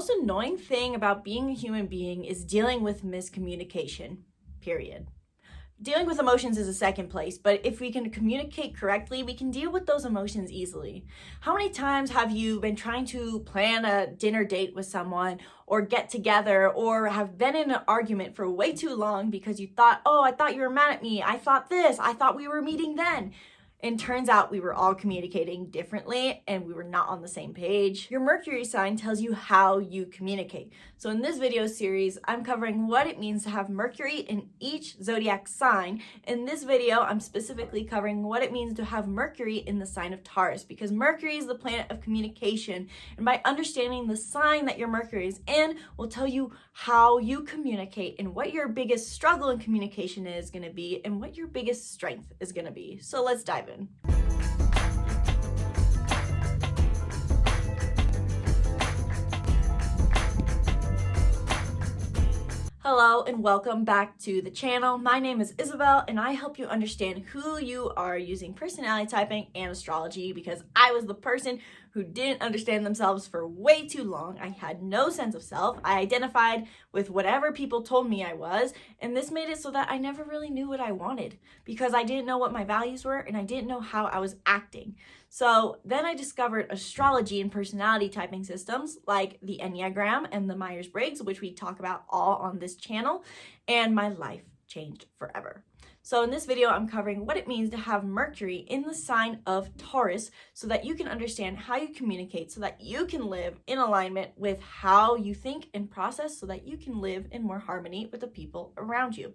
most annoying thing about being a human being is dealing with miscommunication, period. Dealing with emotions is a second place, but if we can communicate correctly, we can deal with those emotions easily. How many times have you been trying to plan a dinner date with someone or get together, or have been in an argument for way too long because you thought, oh, I thought you were mad at me. I thought this. I thought we were meeting then. And turns out we were all communicating differently and we were not on the same page. Your Mercury sign tells you how you communicate. So in this video series, I'm covering what it means to have Mercury in each zodiac sign. In this video, I'm specifically covering what it means to have Mercury in the sign of Taurus, because Mercury is the planet of communication. And by understanding the sign that your Mercury is in will tell you how you communicate and what your biggest struggle in communication is going to be and what your biggest strength is going to be. So let's dive in. Hello and welcome back to the channel. My name is Isabelle and I help you understand who you are using personality typing and astrology, because I was the person who didn't understand themselves for way too long. I had no sense of self. I identified with whatever people told me I was, and this made it so that I never really knew what I wanted because I didn't know what my values were and I didn't know how I was acting. So then I discovered astrology and personality typing systems like the Enneagram and the Myers-Briggs, which we talk about all on this channel, and my life changed forever. So in this video, I'm covering what it means to have Mercury in the sign of Taurus so that you can understand how you communicate, so that you can live in alignment with how you think and process, so that you can live in more harmony with the people around you.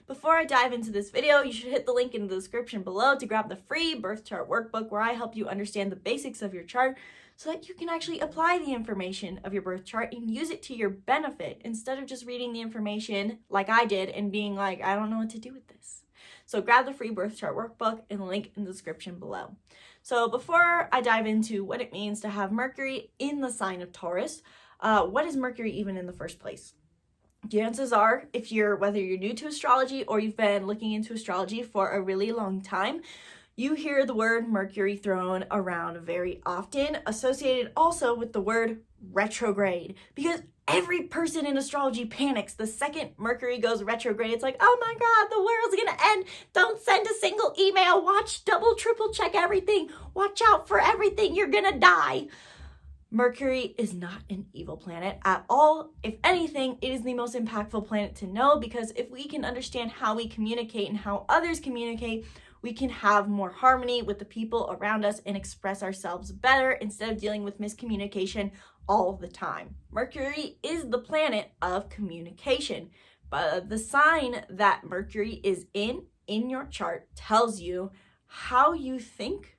Before I dive into this video, you should hit the link in the description below to grab the free birth chart workbook, where I help you understand the basics of your chart so that you can actually apply the information of your birth chart and use it to your benefit, instead of just reading the information like I did and being like, I don't know what to do with this. So grab the free birth chart workbook and the link in the description below. So before I dive into what it means to have Mercury in the sign of Taurus, what is Mercury even in the first place? Chances are, whether you're new to astrology or you've been looking into astrology for a really long time, you hear the word Mercury thrown around very often, associated also with the word retrograde, because every person in astrology panics the second Mercury goes retrograde. It's like, oh my God, the world's gonna end. Don't send a single email. Watch, double, triple check everything. Watch out for everything. You're gonna die. Mercury is not an evil planet at all. If anything, it is the most impactful planet to know, because if we can understand how we communicate and how others communicate, we can have more harmony with the people around us and express ourselves better instead of dealing with miscommunication all the time. Mercury is the planet of communication, but the sign that Mercury is in your chart tells you how you think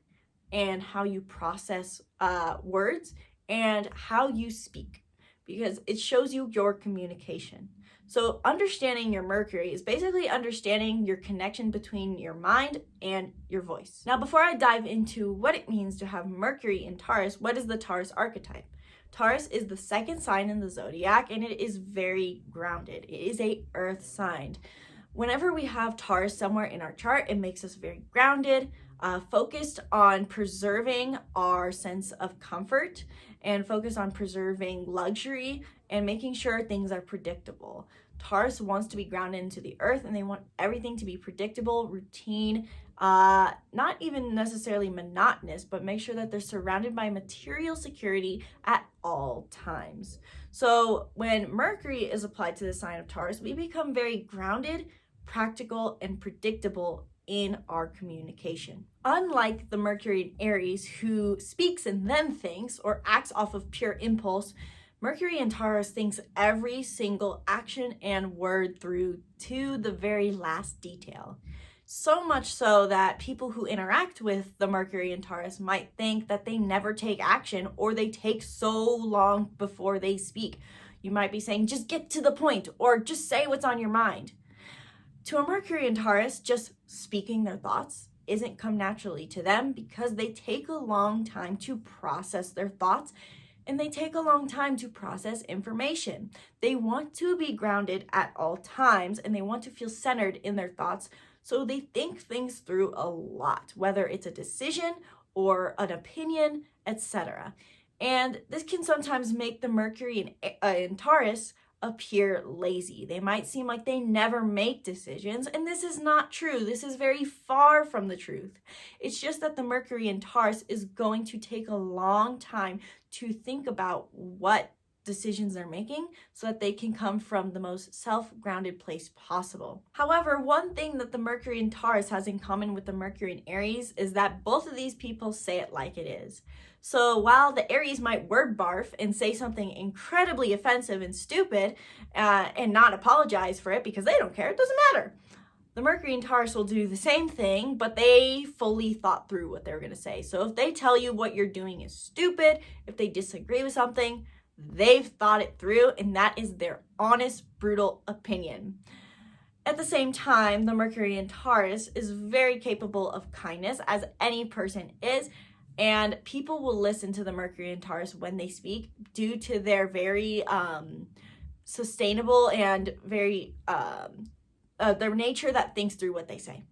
and how you process words and how you speak, because it shows you your communication. So understanding your Mercury is basically understanding your connection between your mind and your voice. Now, before I dive into what it means to have Mercury in Taurus, what is the Taurus archetype? Taurus is the second sign in the zodiac, and it is very grounded. It is a earth sign. Whenever we have Taurus somewhere in our chart, it makes us very grounded, focused on preserving our sense of comfort, and focused on preserving luxury and making sure things are predictable. Taurus wants to be grounded into the earth, and they want everything to be predictable, routine, not even necessarily monotonous, but make sure that they're surrounded by material security at all times. So when Mercury is applied to the sign of Taurus, we become very grounded, practical, and predictable in our communication. Unlike the Mercury in Aries, who speaks and then thinks or acts off of pure impulse, Mercury in Taurus thinks every single action and word through to the very last detail. So much so that people who interact with the Mercury in Taurus might think that they never take action, or they take so long before they speak. You might be saying, just get to the point, or just say what's on your mind. To a Mercury in Taurus, just speaking their thoughts isn't come naturally to them, because they take a long time to process their thoughts, and they take a long time to process information. They want to be grounded at all times, and they want to feel centered in their thoughts, so they think things through a lot, whether it's a decision or an opinion, etc. And this can sometimes make the Mercury in Taurus appear lazy. They might seem like they never make decisions, and this is not true. This is very far from the truth. It's just that the Mercury in Taurus is going to take a long time to think about what decisions they're making so that they can come from the most self-grounded place possible. However, one thing that the Mercury in Taurus has in common with the Mercury in Aries is that both of these people say it like it is. So while the Aries might word barf and say something incredibly offensive and stupid and not apologize for it because they don't care, it doesn't matter. The Mercury in Taurus will do the same thing, but they fully thought through what they're going to say. So if they tell you what you're doing is stupid, if they disagree with something, they've thought it through, and that is their honest, brutal opinion. At the same time, the Mercury in Taurus is very capable of kindness, as any person is, and people will listen to the Mercury in Taurus when they speak due to their very sustainable and very their nature that thinks through what they say.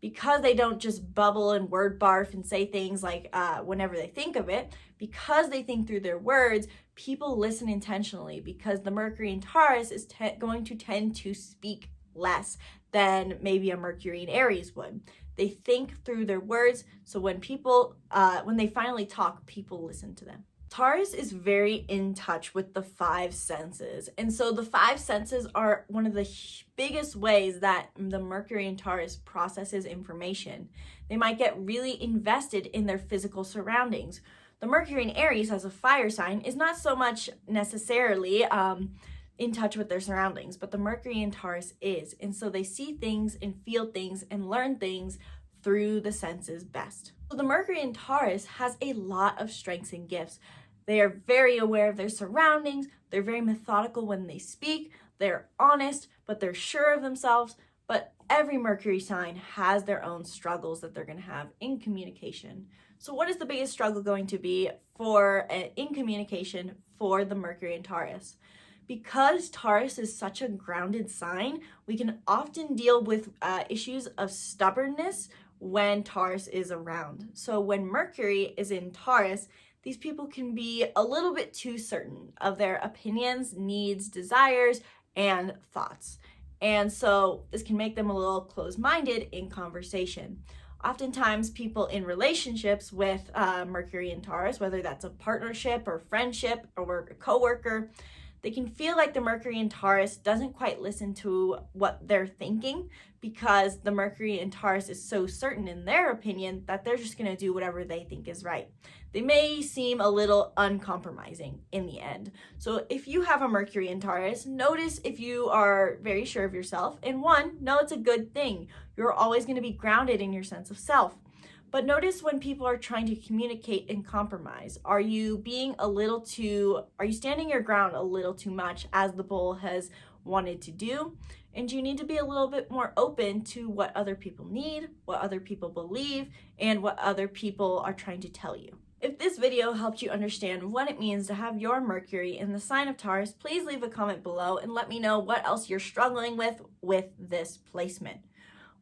Because they don't just bubble and word barf and say things like whenever they think of it, because they think through their words, people listen intentionally, because the Mercury in Taurus is going to tend to speak less than maybe a Mercury in Aries would. They think through their words, so when they finally talk, people listen to them. Taurus is very in touch with the five senses. And so the five senses are one of the biggest ways that the Mercury in Taurus processes information. They might get really invested in their physical surroundings. The Mercury in Aries, as a fire sign, is not so much necessarily in touch with their surroundings, but the Mercury in Taurus is. And so they see things and feel things and learn things through the senses best. So the Mercury in Taurus has a lot of strengths and gifts. They are very aware of their surroundings. They're very methodical when they speak. They're honest, but they're sure of themselves. But every Mercury sign has their own struggles that they're going to have in communication. So what is the biggest struggle going to be in communication for the Mercury in Taurus? Because Taurus is such a grounded sign, we can often deal with issues of stubbornness when Taurus is around. So when Mercury is in Taurus, these people can be a little bit too certain of their opinions, needs, desires, and thoughts. And so this can make them a little closed-minded in conversation. Oftentimes, people in relationships with Mercury and Taurus, whether that's a partnership or friendship or a coworker, they can feel like the Mercury in Taurus doesn't quite listen to what they're thinking, because the Mercury in Taurus is so certain in their opinion that they're just going to do whatever they think is right. They may seem a little uncompromising in the end. So if you have a Mercury in Taurus, notice if you are very sure of yourself. And know it's a good thing. You're always going to be grounded in your sense of self. But notice when people are trying to communicate and compromise. Are you standing your ground a little too much, as the bull has wanted to do? And you need to be a little bit more open to what other people need, what other people believe, and what other people are trying to tell you. If this video helped you understand what it means to have your Mercury in the sign of Taurus, please leave a comment below and let me know what else you're struggling with this placement.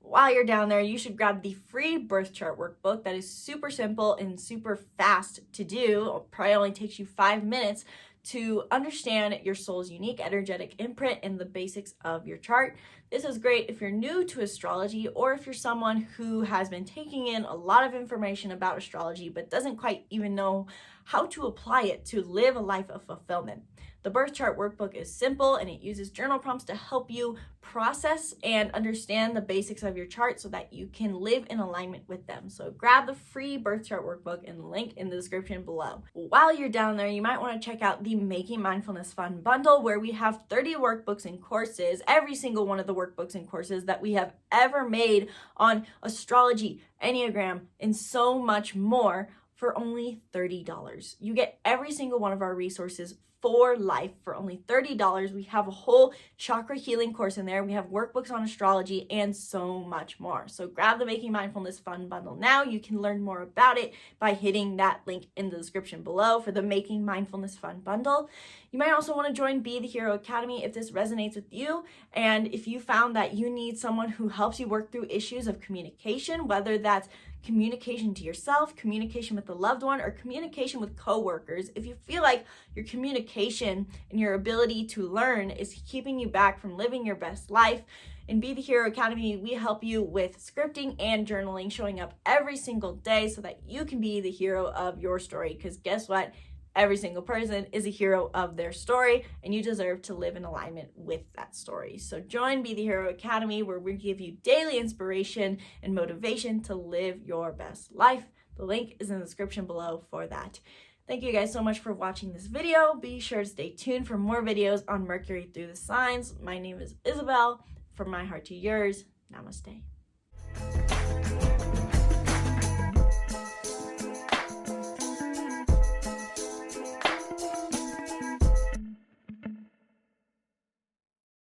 While you're down there, you should grab the free birth chart workbook that is super simple and super fast to do. It probably only takes you 5 minutes to understand your soul's unique energetic imprint and the basics of your chart. This is great if you're new to astrology, or if you're someone who has been taking in a lot of information about astrology but doesn't quite even know how to apply it to live a life of fulfillment. The birth chart workbook is simple, and it uses journal prompts to help you process and understand the basics of your chart so that you can live in alignment with them. So grab the free birth chart workbook and the link in the description below. While you're down there, you might want to check out the Making Mindfulness Fun bundle, where we have 30 workbooks and courses, every single one of the workbooks and courses that we have ever made on astrology, Enneagram, and so much more for only $30. You get every single one of our resources for life for only $30. We have a whole chakra healing course in there. We have workbooks on astrology and so much more. So grab the Making Mindfulness Fun bundle now. You can learn more about it by hitting that link in the description below for the Making Mindfulness Fun bundle. You might also want to join Be The Hero Academy if this resonates with you, and if you found that you need someone who helps you work through issues of communication, whether that's communication to yourself, communication with a loved one, or communication with coworkers. If you feel like your communication and your ability to learn is keeping you back from living your best life, in Be The Hero Academy, we help you with scripting and journaling, showing up every single day so that you can be the hero of your story. Because guess what? Every single person is a hero of their story, and you deserve to live in alignment with that story. So join Be The Hero Academy, where we give you daily inspiration and motivation to live your best life. The link is in the description below for that. Thank you guys so much for watching this video. Be sure to stay tuned for more videos on Mercury through the signs. My name is Isabelle. From my heart to yours, namaste.